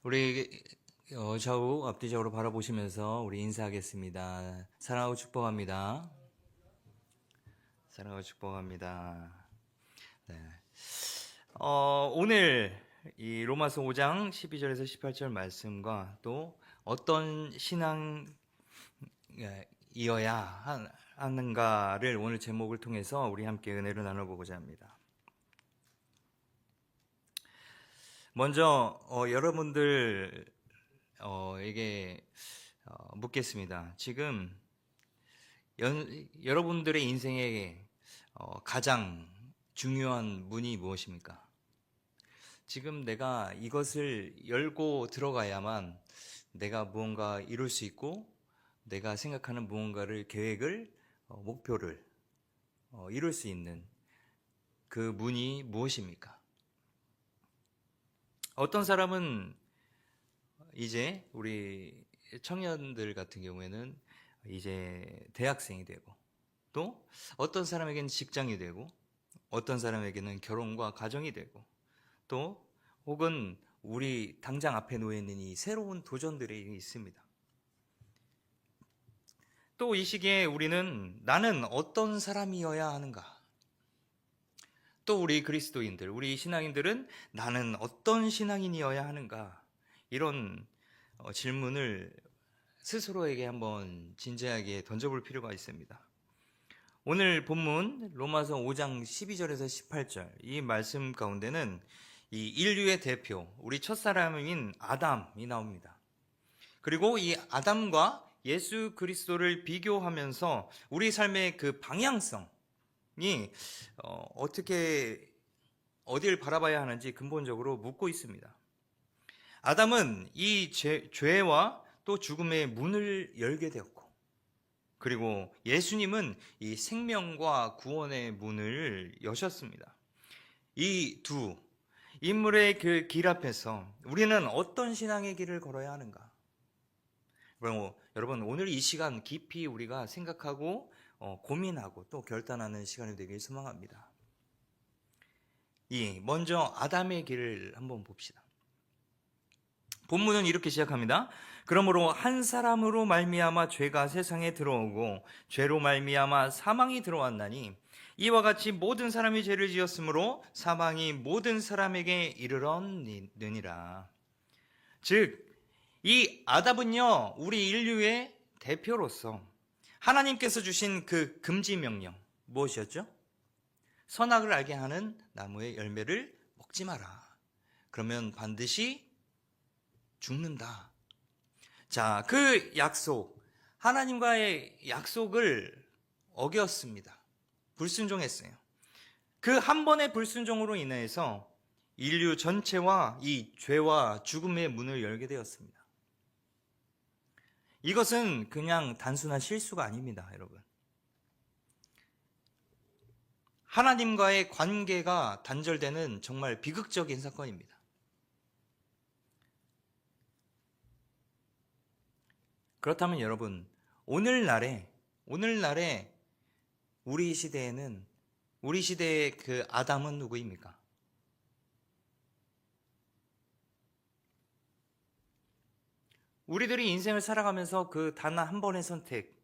우리 좌우 앞뒤적으로 바라보시면서 우리 인사하겠습니다. 사랑하고 축복합니다. 사랑하고 축복합니다. 네. 오늘 이 로마서 5장 12절에서 18절 말씀과 또 어떤 신앙이어야 하는가를 오늘 제목을 통해서 우리 함께 은혜를 나눠보고자 합니다. 먼저 여러분들에게 묻겠습니다. 지금 여러분들의 인생에 가장 중요한 문이 무엇입니까? 지금 내가 이것을 열고 들어가야만 내가 무언가 이룰 수 있고 내가 생각하는 무언가를 계획을 목표를 이룰 수 있는 그 문이 무엇입니까? 어떤 사람은 이제 우리 청년들 같은 경우에는 이제 대학생이 되고, 또 어떤 사람에게는 직장이 되고, 어떤 사람에게는 결혼과 가정이 되고, 또 혹은 우리 당장 앞에 놓여 있는 이 새로운 도전들이 있습니다. 또 이 시기에 우리는 나는 어떤 사람이어야 하는가? 또 우리 그리스도인들, 우리 신앙인들은 나는 어떤 신앙인이어야 하는가? 이런 질문을 스스로에게 한번 진지하게 던져볼 필요가 있습니다. 오늘 본문 로마서 5장 12절에서 18절 이 말씀 가운데는 이 인류의 대표, 우리 첫사람인 아담이 나옵니다. 그리고 이 아담과 예수 그리스도를 비교하면서 우리 삶의 그 방향성이 어디를 바라봐야 하는지 근본적으로 묻고 있습니다. 아담은 이 죄와 또 죽음의 문을 열게 되었고, 그리고 예수님은 이 생명과 구원의 문을 여셨습니다. 이 두 인물의 그 길 앞에서 우리는 어떤 신앙의 길을 걸어야 하는가? 여러분, 오늘 이 시간 깊이 우리가 생각하고 고민하고 또 결단하는 시간이 되길 소망합니다. 먼저 아담의 길을 한번 봅시다. 본문은 이렇게 시작합니다. 그러므로 한 사람으로 말미암아 죄가 세상에 들어오고 죄로 말미암아 사망이 들어왔나니 이와 같이 모든 사람이 죄를 지었으므로 사망이 모든 사람에게 이르렀느니라. 즉 이 아담은요, 우리 인류의 대표로서 하나님께서 주신 그 금지 명령 무엇이었죠? 선악을 알게 하는 나무의 열매를 먹지 마라. 그러면 반드시 죽는다. 자, 그 약속, 하나님과의 약속을 어겼습니다. 불순종했어요. 그 한 번의 불순종으로 인해서 인류 전체와 이 죄와 죽음의 문을 열게 되었습니다. 이것은 그냥 단순한 실수가 아닙니다, 여러분. 하나님과의 관계가 단절되는 정말 비극적인 사건입니다. 그렇다면 여러분, 오늘날에 우리 시대에는 우리 시대의 그 아담은 누구입니까? 우리들이 인생을 살아가면서 그 단 한 번의 선택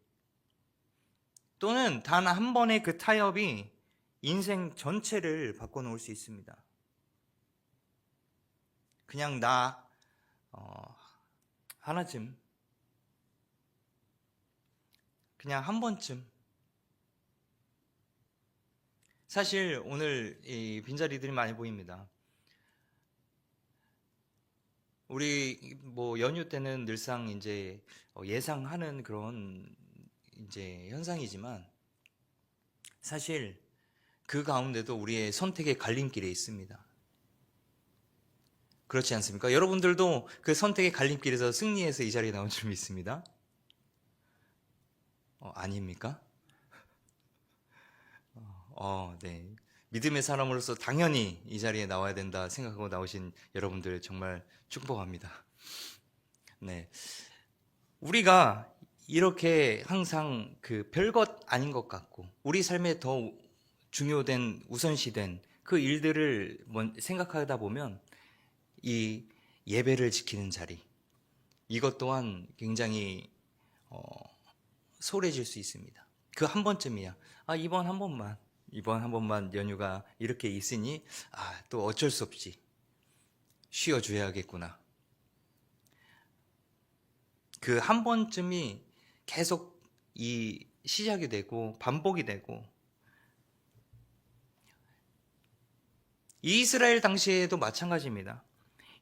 또는 단 한 번의 그 타협이 인생 전체를 바꿔놓을 수 있습니다. 그냥 나 하나쯤, 그냥 한 번쯤. 사실 오늘 이 빈자리들이 많이 보입니다. 우리 연휴 때는 늘상 이제 예상하는 그런 이제 현상이지만 사실 그 가운데도 우리의 선택의 갈림길에 있습니다. 그렇지 않습니까? 여러분들도 그 선택의 갈림길에서 승리해서 이 자리에 나온 줄 믿습니다. 아닙니까? 네. 믿음의 사람으로서 당연히 이 자리에 나와야 된다 생각하고 나오신 여러분들 정말 축복합니다. 네. 우리가 이렇게 항상 그 별것 아닌 것 같고 우리 삶에 더 중요된 우선시된 그 일들을 생각하다 보면 이 예배를 지키는 자리, 이것 또한 굉장히 소홀해질 수 있습니다. 그 한 번쯤이야. 이번 한 번만 연휴가 이렇게 있으니 또 어쩔 수 없지, 쉬어줘야겠구나. 그 한 번쯤이 계속 이 시작이 되고 반복이 되고, 이스라엘 당시에도 마찬가지입니다.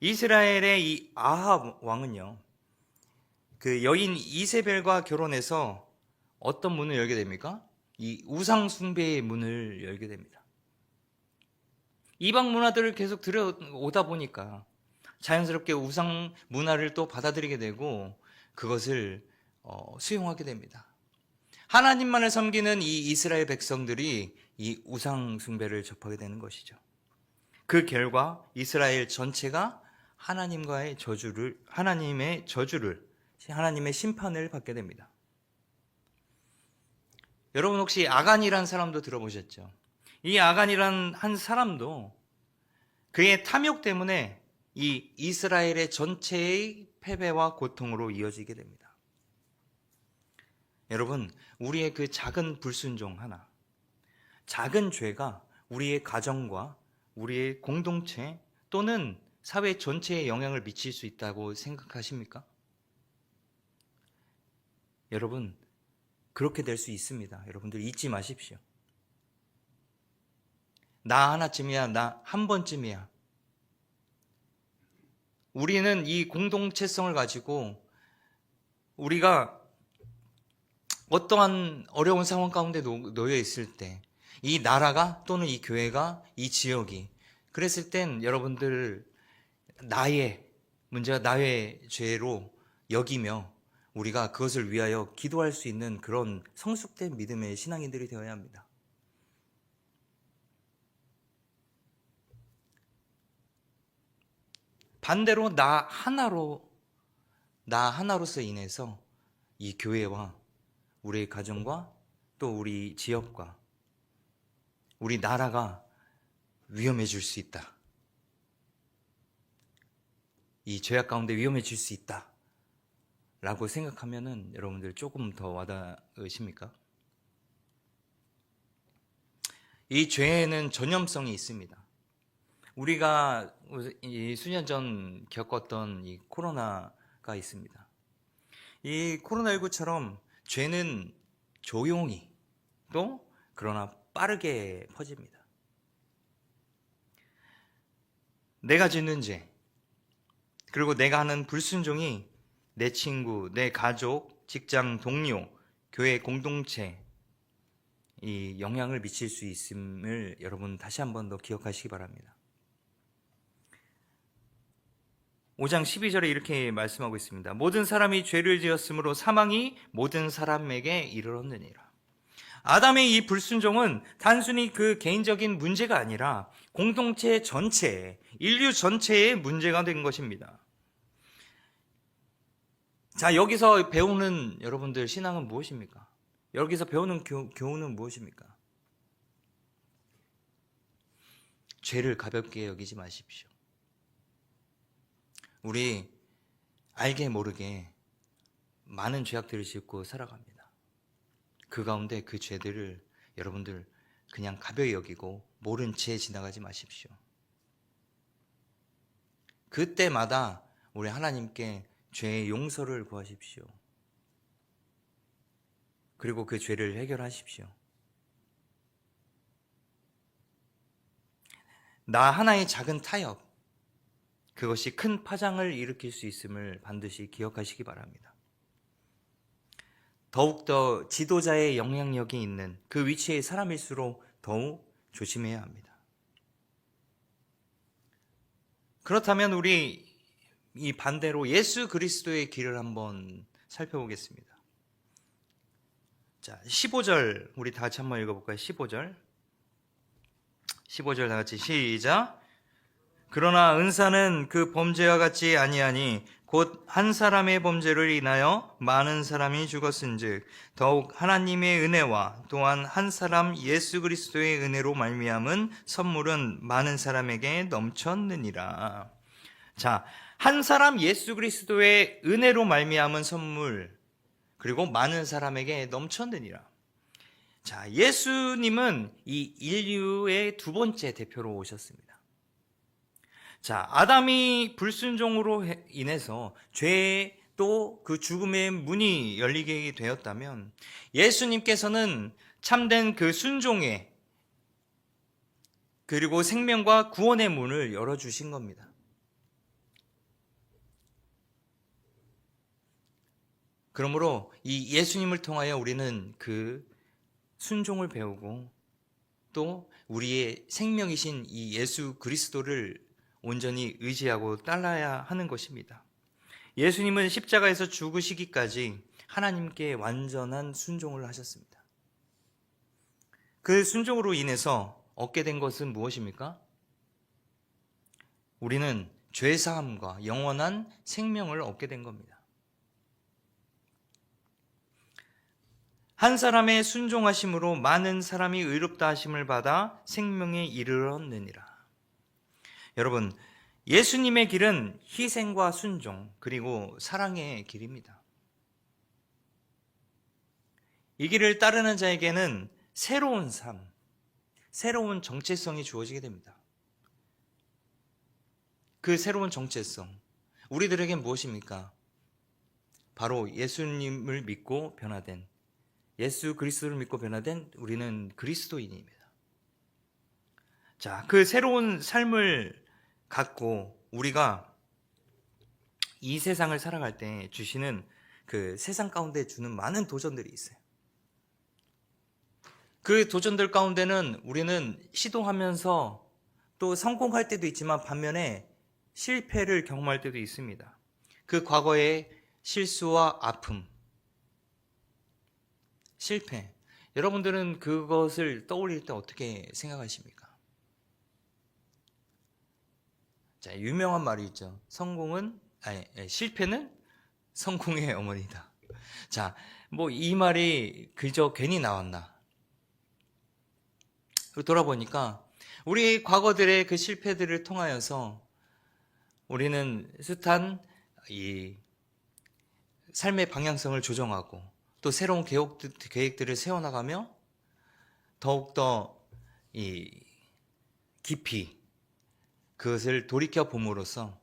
이스라엘의 이 아합 왕은요, 그 여인 이세벨과 결혼해서 어떤 문을 열게 됩니까? 이 우상 숭배의 문을 열게 됩니다. 이방 문화들을 계속 들여오다 보니까 자연스럽게 우상 문화를 또 받아들이게 되고 그것을 수용하게 됩니다. 하나님만을 섬기는 이 이스라엘 백성들이 이 우상 숭배를 접하게 되는 것이죠. 그 결과 이스라엘 전체가 하나님의 저주를, 하나님의 심판을 받게 됩니다. 여러분 혹시 아간이란 사람도 들어보셨죠? 이 아간이란 한 사람도 그의 탐욕 때문에 이 이스라엘의 전체의 패배와 고통으로 이어지게 됩니다. 여러분, 우리의 그 작은 불순종 하나, 작은 죄가 우리의 가정과 우리의 공동체 또는 사회 전체에 영향을 미칠 수 있다고 생각하십니까? 여러분, 그렇게 될 수 있습니다. 여러분들 잊지 마십시오. 나 하나쯤이야, 나 한 번쯤이야. 우리는 이 공동체성을 가지고 우리가 어떠한 어려운 상황 가운데 놓여 있을 때, 이 나라가 또는 이 교회가, 이 지역이 그랬을 땐 여러분들 나의 문제가 나의 죄로 여기며 우리가 그것을 위하여 기도할 수 있는 그런 성숙된 믿음의 신앙인들이 되어야 합니다. 반대로 나 하나로서 인해서 이 교회와 우리의 가정과 또 우리 지역과 우리 나라가 위험해질 수 있다. 이 죄악 가운데 위험해질 수 있다 라고 생각하면은 여러분들 조금 더 와닿으십니까? 이 죄에는 전염성이 있습니다. 우리가 수년 전 겪었던 이 코로나가 있습니다. 이 코로나19처럼 죄는 조용히 또 그러나 빠르게 퍼집니다. 내가 짓는 죄, 그리고 내가 하는 불순종이 내 친구, 내 가족, 직장 동료, 교회 공동체 이 영향을 미칠 수 있음을 여러분 다시 한 번 더 기억하시기 바랍니다. 5장 12절에 이렇게 말씀하고 있습니다. 모든 사람이 죄를 지었으므로 사망이 모든 사람에게 이르렀느니라. 아담의 이 불순종은 단순히 그 개인적인 문제가 아니라 공동체 전체, 인류 전체의 문제가 된 것입니다. 자, 여기서 배우는 여러분들 신앙은 무엇입니까? 여기서 배우는 교훈은 무엇입니까? 죄를 가볍게 여기지 마십시오. 우리 알게 모르게 많은 죄악들을 짓고 살아갑니다. 그 가운데 그 죄들을 여러분들 그냥 가벼이 여기고 모른 채 지나가지 마십시오. 그때마다 우리 하나님께 죄의 용서를 구하십시오. 그리고 그 죄를 해결하십시오. 나 하나의 작은 타협, 그것이 큰 파장을 일으킬 수 있음을 반드시 기억하시기 바랍니다. 더욱더 지도자의 영향력이 있는 그 위치의 사람일수록 더욱 조심해야 합니다. 그렇다면 우리 이 반대로 예수 그리스도의 길을 한번 살펴보겠습니다. 자, 15절 우리 다 같이 한번 읽어볼까요? 15절 다 같이 시작. 그러나 은사는 그 범죄와 같지 아니하니 곧 한 사람의 범죄를 인하여 많은 사람이 죽었은즉 더욱 하나님의 은혜와 또한 한 사람 예수 그리스도의 은혜로 말미암은 선물은 많은 사람에게 넘쳤느니라. 자, 한 사람 예수 그리스도의 은혜로 말미암은 선물, 그리고 많은 사람에게 넘쳤느니라. 자, 예수님은 이 인류의 두 번째 대표로 오셨습니다. 자, 아담이 불순종으로 인해서 죄 또 그 죽음의 문이 열리게 되었다면, 예수님께서는 참된 그 순종의 그리고 생명과 구원의 문을 열어주신 겁니다. 그러므로 이 예수님을 통하여 우리는 그 순종을 배우고, 또 우리의 생명이신 이 예수 그리스도를 온전히 의지하고 따라야 하는 것입니다. 예수님은 십자가에서 죽으시기까지 하나님께 완전한 순종을 하셨습니다. 그 순종으로 인해서 얻게 된 것은 무엇입니까? 우리는 죄사함과 영원한 생명을 얻게 된 겁니다. 한 사람의 순종하심으로 많은 사람이 의롭다 하심을 받아 생명에 이르렀느니라. 여러분, 예수님의 길은 희생과 순종, 그리고 사랑의 길입니다. 이 길을 따르는 자에게는 새로운 삶, 새로운 정체성이 주어지게 됩니다. 그 새로운 정체성, 우리들에겐 무엇입니까? 바로 예수님을 믿고 변화된, 예수 그리스도를 믿고 변화된 우리는 그리스도인입니다. 자, 그 새로운 삶을 갖고 우리가 이 세상을 살아갈 때 주시는 그 세상 가운데 주는 많은 도전들이 있어요. 그 도전들 가운데는 우리는 시도하면서 또 성공할 때도 있지만 반면에 실패를 경험할 때도 있습니다. 그 과거의 실수와 아픔, 실패, 여러분들은 그것을 떠올릴 때 어떻게 생각하십니까? 자, 유명한 말이 있죠. 실패는 성공의 어머니다. 자, 뭐 이 말이 그저 괜히 나왔나? 돌아보니까 우리 과거들의 그 실패들을 통하여서 우리는 숱한 이 삶의 방향성을 조정하고 또 새로운 계획들을 세워나가며 더욱더 이 깊이 그것을 돌이켜 봄으로써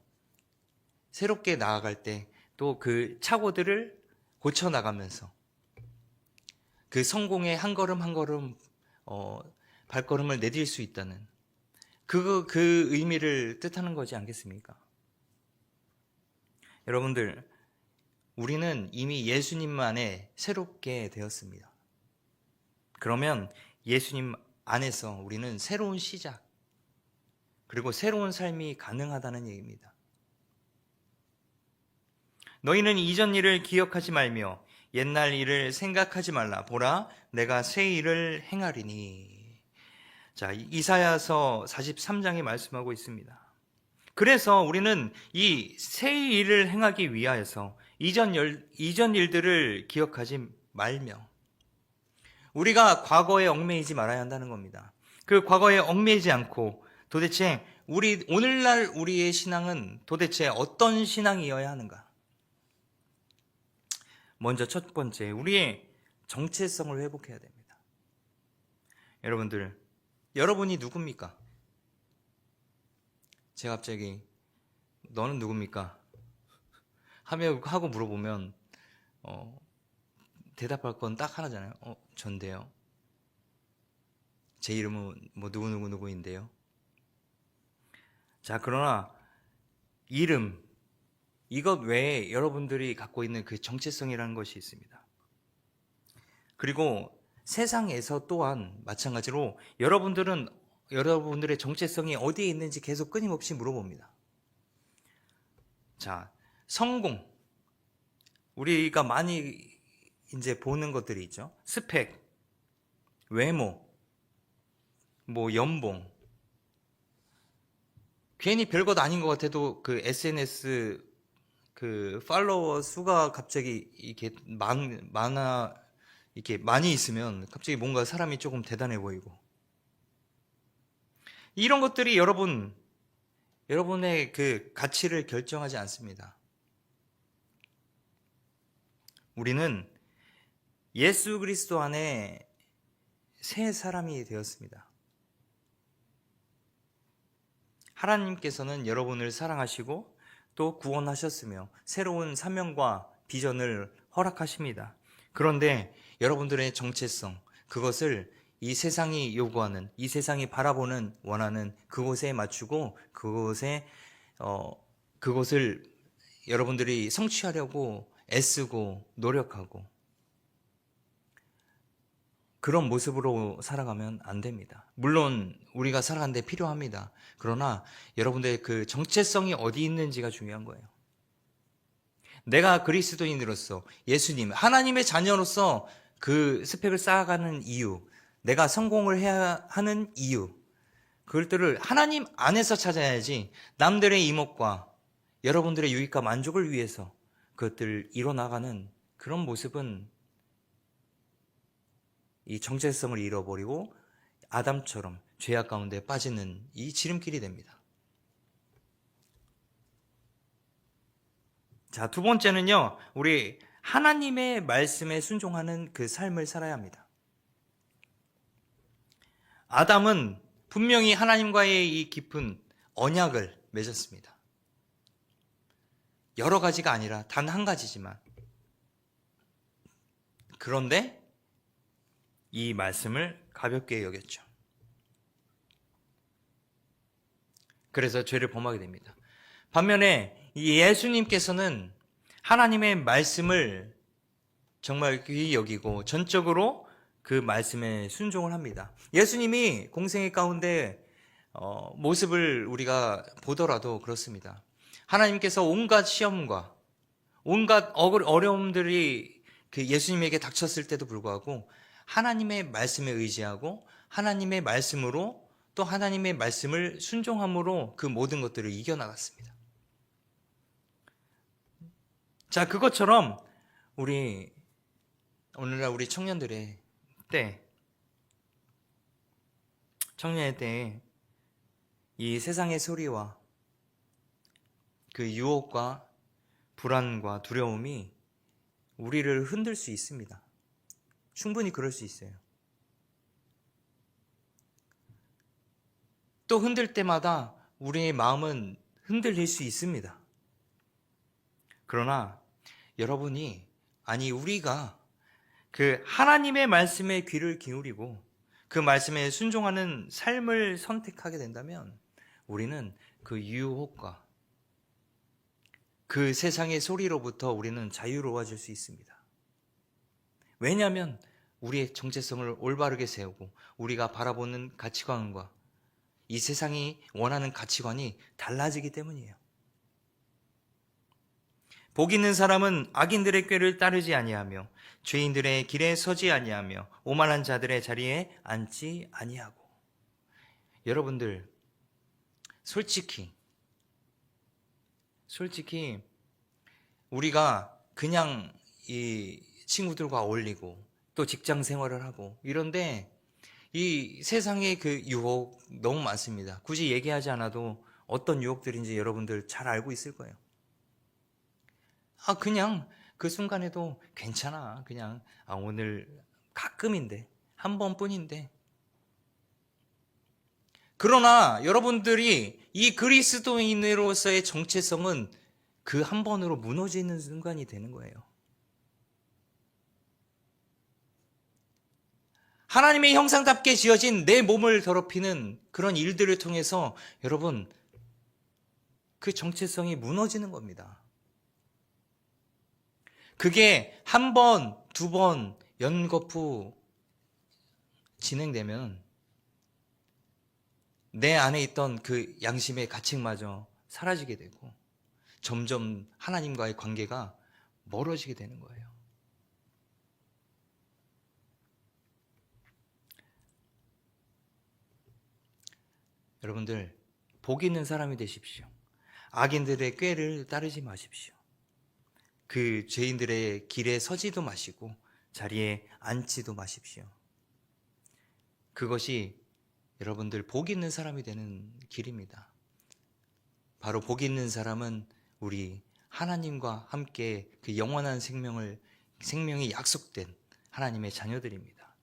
새롭게 나아갈 때 또 그 착오들을 고쳐나가면서 그 성공의 한 걸음 한 걸음 발걸음을 내딜 수 있다는 그 의미를 뜻하는 거지 않겠습니까? 여러분들, 우리는 이미 예수님 안에 새롭게 되었습니다. 그러면 예수님 안에서 우리는 새로운 시작, 그리고 새로운 삶이 가능하다는 얘기입니다. 너희는 이전 일을 기억하지 말며 옛날 일을 생각하지 말라. 보라, 내가 새 일을 행하리니. 자, 이사야서 43장에 말씀하고 있습니다. 그래서 우리는 이 새 일을 행하기 위하여서 이전 일들을 기억하지 말며 우리가 과거에 얽매이지 말아야 한다는 겁니다. 그 과거에 얽매이지 않고 도대체 오늘날 우리의 신앙은 도대체 어떤 신앙이어야 하는가? 먼저 첫 번째, 우리의 정체성을 회복해야 됩니다. 여러분들, 여러분이 누굽니까? 제가 갑자기 너는 누굽니까? 하고 물어보면 대답할 건 딱 하나잖아요. 전데요. 제 이름은 뭐 누구인데요. 자, 그러나 이름, 이것 외에 여러분들이 갖고 있는 그 정체성이라는 것이 있습니다. 그리고 세상에서 또한 마찬가지로 여러분들의 정체성이 어디에 있는지 계속 끊임없이 물어봅니다. 자, 성공. 우리가 많이 이제 보는 것들이 있죠. 스펙, 외모, 뭐 연봉. 괜히 별것 아닌 것 같아도 그 SNS 그 팔로워 수가 갑자기 이렇게 이렇게 많이 있으면 갑자기 뭔가 사람이 조금 대단해 보이고, 이런 것들이 여러분 여러분의 그 가치를 결정하지 않습니다. 우리는 예수 그리스도 안에 새 사람이 되었습니다. 하나님께서는 여러분을 사랑하시고 또 구원하셨으며 새로운 사명과 비전을 허락하십니다. 그런데 여러분들의 정체성, 그것을 이 세상이 요구하는, 이 세상이 바라보는, 원하는 그곳에 맞추고 그것을 여러분들이 성취하려고 애쓰고 노력하고 그런 모습으로 살아가면 안 됩니다. 물론 우리가 살아가는데 필요합니다. 그러나 여러분들의 그 정체성이 어디 있는지가 중요한 거예요. 내가 그리스도인으로서 예수님, 하나님의 자녀로서 그 스펙을 쌓아가는 이유, 내가 성공을 해야 하는 이유, 그것들을 하나님 안에서 찾아야지 남들의 이목과 여러분들의 유익과 만족을 위해서 그것들을 이뤄나가는 그런 모습은 이 정체성을 잃어버리고 아담처럼 죄악 가운데 빠지는 이 지름길이 됩니다. 자, 두 번째는요, 우리 하나님의 말씀에 순종하는 그 삶을 살아야 합니다. 아담은 분명히 하나님과의 이 깊은 언약을 맺었습니다. 여러 가지가 아니라 단 한 가지지만. 그런데 이 말씀을 가볍게 여겼죠. 그래서 죄를 범하게 됩니다. 반면에 이 예수님께서는 하나님의 말씀을 정말 귀히 여기고 전적으로 그 말씀에 순종을 합니다. 예수님이 공생의 가운데 모습을 우리가 보더라도 그렇습니다. 하나님께서 온갖 시험과 온갖 어려움들이 그 예수님에게 닥쳤을 때도 불구하고 하나님의 말씀에 의지하고 하나님의 말씀으로 또 하나님의 말씀을 순종함으로 그 모든 것들을 이겨나갔습니다. 자, 그것처럼 오늘날 우리 청년의 때 이 세상의 소리와 그 유혹과 불안과 두려움이 우리를 흔들 수 있습니다. 충분히 그럴 수 있어요. 또 흔들 때마다 우리의 마음은 흔들릴 수 있습니다. 그러나 우리가 그 하나님의 말씀에 귀를 기울이고 그 말씀에 순종하는 삶을 선택하게 된다면 우리는 그 유혹과 그 세상의 소리로부터 우리는 자유로워질 수 있습니다. 왜냐하면 우리의 정체성을 올바르게 세우고 우리가 바라보는 가치관과 이 세상이 원하는 가치관이 달라지기 때문이에요. 복 있는 사람은 악인들의 꾀를 따르지 아니하며 죄인들의 길에 서지 아니하며 오만한 자들의 자리에 앉지 아니하고. 여러분들 솔직히 우리가 그냥 이 친구들과 어울리고 또 직장 생활을 하고 이런데 이 세상의 그 유혹 너무 많습니다. 굳이 얘기하지 않아도 어떤 유혹들인지 여러분들 잘 알고 있을 거예요. 그냥 그 순간에도 괜찮아. 그냥 오늘 가끔인데 한 번뿐인데. 그러나 여러분들이 이 그리스도인으로서의 정체성은 그 한 번으로 무너지는 순간이 되는 거예요. 하나님의 형상답게 지어진 내 몸을 더럽히는 그런 일들을 통해서 여러분 그 정체성이 무너지는 겁니다. 그게 한 번, 두 번 연거푸 진행되면 내 안에 있던 그 양심의 가책마저 사라지게 되고 점점 하나님과의 관계가 멀어지게 되는 거예요. 여러분들 복 있는 사람이 되십시오. 악인들의 꾀를 따르지 마십시오. 그 죄인들의 길에 서지도 마시고 자리에 앉지도 마십시오. 그것이 여러분들 복 있는 사람이 되는 길입니다. 바로 복 있는 사람은 우리 하나님과 함께 그 영원한 생명이 약속된 하나님의 자녀들입니다.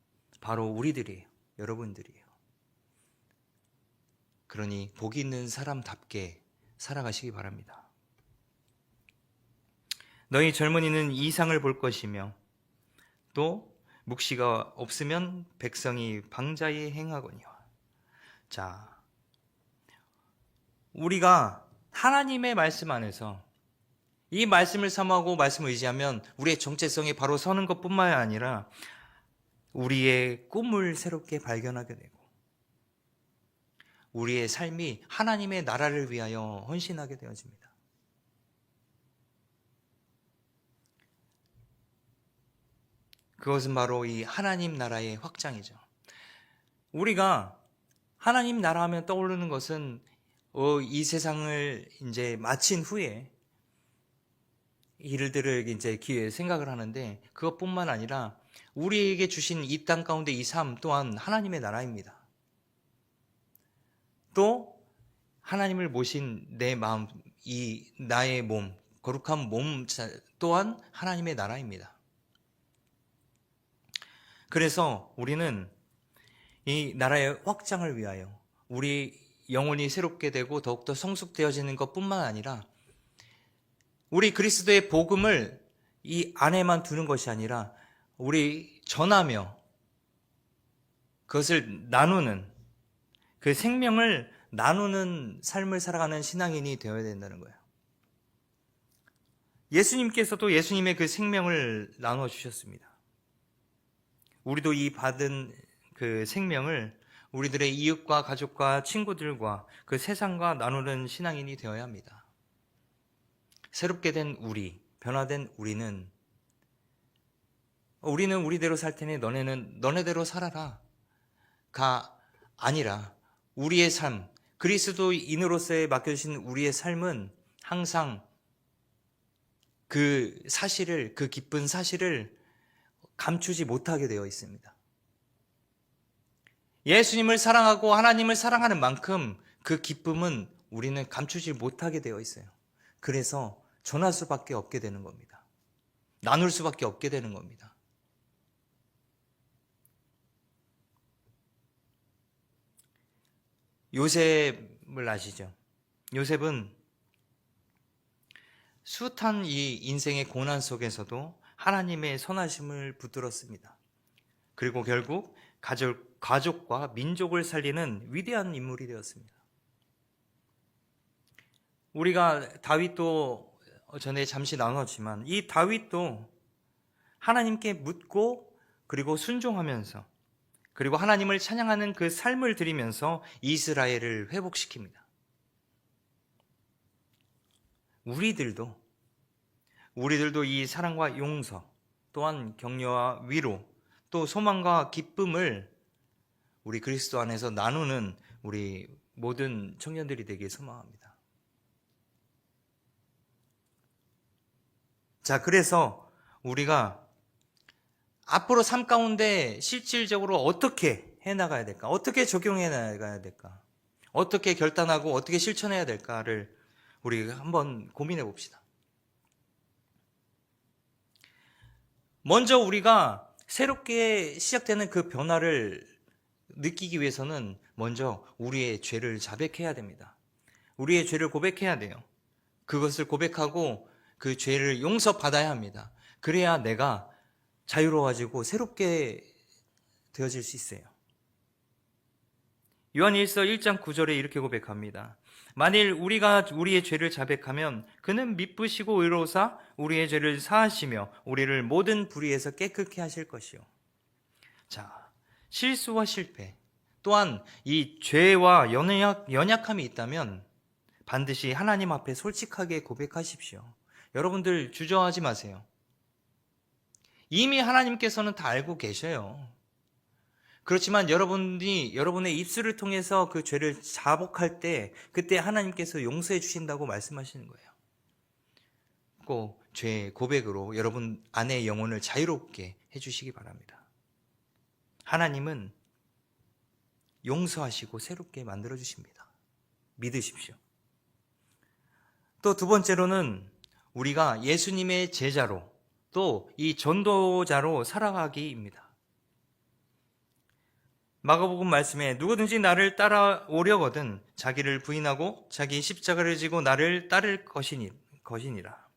바로 우리들이에요. 여러분들이에요. 그러니 복 있는 사람답게 살아가시기 바랍니다. 너희 젊은이는 이상을 볼 것이며 또 묵시가 없으면 백성이 방자히 행하거니와. 자, 우리가 하나님의 말씀 안에서 이 말씀을 사모하고 말씀을 의지하면 우리의 정체성이 바로 서는 것뿐만 아니라 우리의 꿈을 새롭게 발견하게 되고 우리의 삶이 하나님의 나라를 위하여 헌신하게 되어집니다. 그것은 바로 이 하나님 나라의 확장이죠. 우리가 하나님 나라 하면 떠오르는 것은 이 세상을 이제 마친 후에 일들을 이제 기회 생각을 하는데 그것뿐만 아니라 우리에게 주신 이 땅 가운데 이 삶 또한 하나님의 나라입니다. 또 하나님을 모신 내 마음, 이 나의 몸, 거룩한 몸 또한 하나님의 나라입니다. 그래서 우리는 이 나라의 확장을 위하여 우리 영혼이 새롭게 되고 더욱더 성숙되어지는 것뿐만 아니라 우리 그리스도의 복음을 이 안에만 두는 것이 아니라 우리 전하며 그것을 나누는 그 생명을 나누는 삶을 살아가는 신앙인이 되어야 된다는 거예요. 예수님께서도 예수님의 그 생명을 나눠 주셨습니다. 우리도 이 받은 그 생명을 우리들의 이웃과 가족과 친구들과 그 세상과 나누는 신앙인이 되어야 합니다. 새롭게 된 우리, 변화된 우리는 우리대로 살 테니 너네는 너네대로 살아라 가 아니라 우리의 삶, 그리스도인으로서의 맡겨주신 우리의 삶은 항상 그 사실을, 그 기쁜 사실을 감추지 못하게 되어 있습니다. 예수님을 사랑하고 하나님을 사랑하는 만큼 그 기쁨은 우리는 감추지 못하게 되어 있어요. 그래서 전할 수밖에 없게 되는 겁니다. 나눌 수밖에 없게 되는 겁니다. 요셉을 아시죠? 요셉은 숱한 이 인생의 고난 속에서도 하나님의 선하심을 붙들었습니다. 그리고 결국 가족과 민족을 살리는 위대한 인물이 되었습니다. 우리가 다윗도 전에 잠시 나눴지만 이 다윗도 하나님께 묻고 그리고 순종하면서 그리고 하나님을 찬양하는 그 삶을 드리면서 이스라엘을 회복시킵니다. 우리들도 이 사랑과 용서 또한 격려와 위로 또 소망과 기쁨을 우리 그리스도 안에서 나누는 우리 모든 청년들이 되길 소망합니다. 자, 그래서 우리가 앞으로 삶 가운데 실질적으로 어떻게 해나가야 될까? 어떻게 적용해 나가야 될까? 어떻게 결단하고 어떻게 실천해야 될까를 우리 한번 고민해 봅시다. 먼저 우리가 새롭게 시작되는 그 변화를 느끼기 위해서는 먼저 우리의 죄를 자백해야 됩니다. 우리의 죄를 고백해야 돼요. 그것을 고백하고 그 죄를 용서받아야 합니다. 그래야 내가 자유로워지고 새롭게 되어질 수 있어요. 요한일서 1장 9절에 이렇게 고백합니다. 만일 우리가 우리의 죄를 자백하면 그는 미쁘시고 의로우사 우리의 죄를 사하시며 우리를 모든 불의에서 깨끗게 하실 것이요. 자, 실수와 실패 또한 이 죄와 연약함이 있다면 반드시 하나님 앞에 솔직하게 고백하십시오. 여러분들 주저하지 마세요. 이미 하나님께서는 다 알고 계셔요. 그렇지만 여러분의 입술을 통해서 그 죄를 자복할 때 그때 하나님께서 용서해 주신다고 말씀하시는 거예요. 꼭 죄 고백으로 여러분 안의 영혼을 자유롭게 해주시기 바랍니다. 하나님은 용서하시고 새롭게 만들어 주십니다. 믿으십시오. 또 두 번째로는 우리가 예수님의 제자로 또 이 전도자로 살아가기입니다. 마가복음 말씀에 누구든지 나를 따라오려거든 자기를 부인하고 자기 십자가를 지고 나를 따를 것이니라.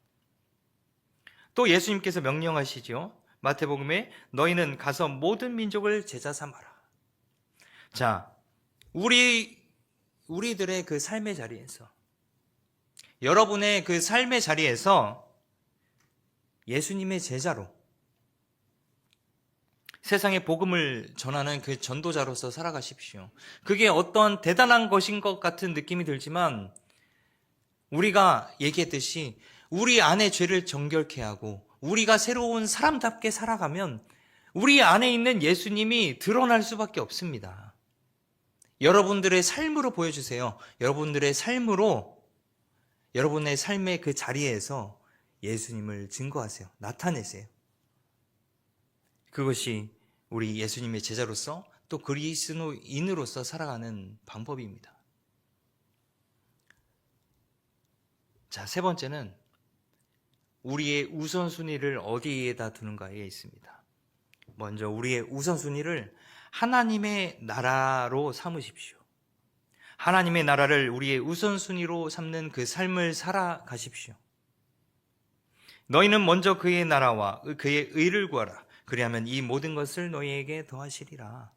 또 예수님께서 명령하시죠. 마태복음에 너희는 가서 모든 민족을 제자 삼아라. 자, 우리들의 그 삶의 자리에서, 여러분의 그 삶의 자리에서 예수님의 제자로 세상에 복음을 전하는 그 전도자로서 살아가십시오. 그게 어떤 대단한 것인 것 같은 느낌이 들지만 우리가 얘기했듯이 우리 안에 죄를 정결케 하고 우리가 새로운 사람답게 살아가면 우리 안에 있는 예수님이 드러날 수밖에 없습니다. 여러분들의 삶으로 보여주세요. 여러분들의 삶으로, 여러분의 삶의 그 자리에서 예수님을 증거하세요. 나타내세요. 그것이 우리 예수님의 제자로서 또 그리스도인으로서 살아가는 방법입니다. 자, 세 번째는 우리의 우선순위를 어디에다 두는가에 있습니다. 먼저 우리의 우선순위를 하나님의 나라로 삼으십시오. 하나님의 나라를 우리의 우선순위로 삼는 그 삶을 살아가십시오. 너희는 먼저 그의 나라와 그의 의를 구하라. 그리하면 이 모든 것을 너희에게 더하시리라.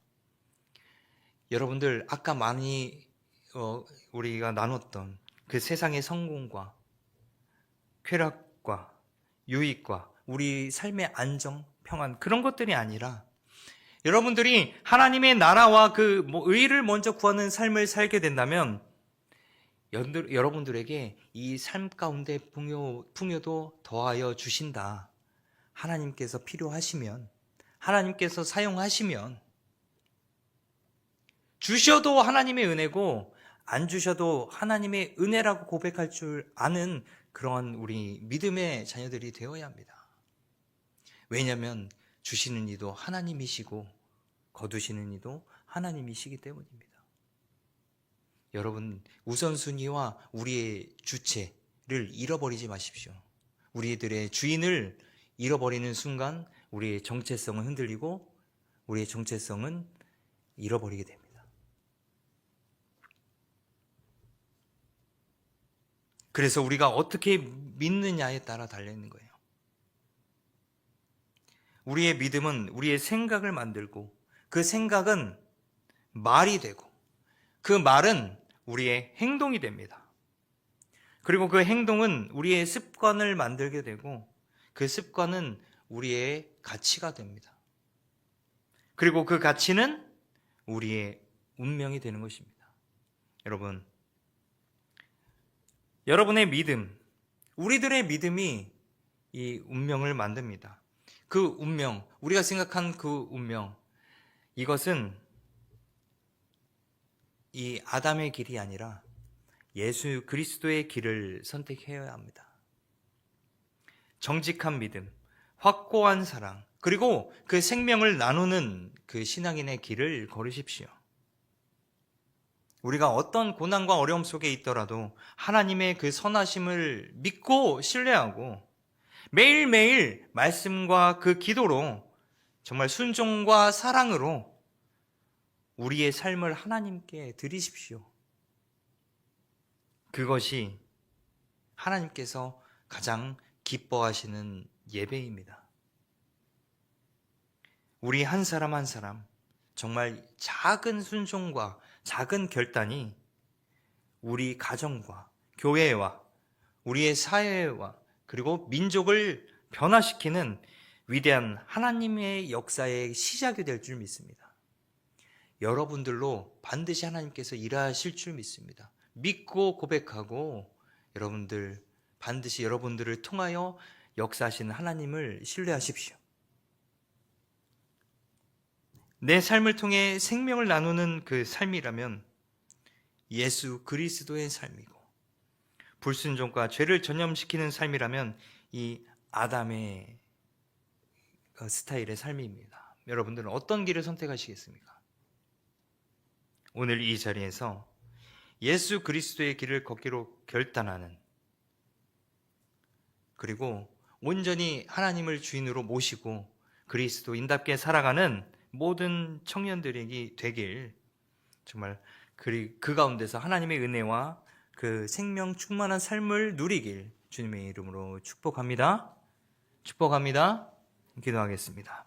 여러분들 아까 많이 우리가 나눴던 그 세상의 성공과 쾌락과 유익과 우리 삶의 안정, 평안 그런 것들이 아니라 여러분들이 하나님의 나라와 그 의를 먼저 구하는 삶을 살게 된다면 여러분들에게 이 삶 가운데 풍요도 더하여 주신다. 하나님께서 필요하시면, 하나님께서 사용하시면, 주셔도 하나님의 은혜고 안 주셔도 하나님의 은혜라고 고백할 줄 아는 그러한 우리 믿음의 자녀들이 되어야 합니다. 왜냐하면 주시는 이도 하나님이시고 거두시는 이도 하나님이시기 때문입니다. 여러분, 우선순위와 우리의 주체를 잃어버리지 마십시오. 우리들의 주인을 잃어버리는 순간 우리의 정체성은 흔들리고 우리의 정체성은 잃어버리게 됩니다. 그래서 우리가 어떻게 믿느냐에 따라 달려있는 거예요. 우리의 믿음은 우리의 생각을 만들고 그 생각은 말이 되고 그 말은 우리의 행동이 됩니다. 그리고 그 행동은 우리의 습관을 만들게 되고 그 습관은 우리의 가치가 됩니다. 그리고 그 가치는 우리의 운명이 되는 것입니다. 여러분, 여러분의 믿음, 우리들의 믿음이 이 운명을 만듭니다. 그 운명, 우리가 생각한 그 운명, 이것은 이 아담의 길이 아니라 예수 그리스도의 길을 선택해야 합니다. 정직한 믿음, 확고한 사랑, 그리고 그 생명을 나누는 그 신앙인의 길을 걸으십시오. 우리가 어떤 고난과 어려움 속에 있더라도 하나님의 그 선하심을 믿고 신뢰하고 매일매일 말씀과 그 기도로 정말 순종과 사랑으로 우리의 삶을 하나님께 드리십시오. 그것이 하나님께서 가장 기뻐하시는 예배입니다. 우리 한 사람 한 사람 정말 작은 순종과 작은 결단이 우리 가정과 교회와 우리의 사회와 그리고 민족을 변화시키는 위대한 하나님의 역사의 시작이 될 줄 믿습니다. 여러분들로 반드시 하나님께서 일하실 줄 믿습니다. 믿고 고백하고 여러분들 반드시 여러분들을 통하여 역사하시는 하나님을 신뢰하십시오. 내 삶을 통해 생명을 나누는 그 삶이라면 예수 그리스도의 삶이고, 불순종과 죄를 전염시키는 삶이라면 이 아담의 스타일의 삶입니다. 여러분들은 어떤 길을 선택하시겠습니까? 오늘 이 자리에서 예수 그리스도의 길을 걷기로 결단하는 그리고 온전히 하나님을 주인으로 모시고 그리스도인답게 살아가는 모든 청년들이 되길, 정말 그 가운데서 하나님의 은혜와 그 생명 충만한 삶을 누리길 주님의 이름으로 축복합니다. 축복합니다. 기도하겠습니다.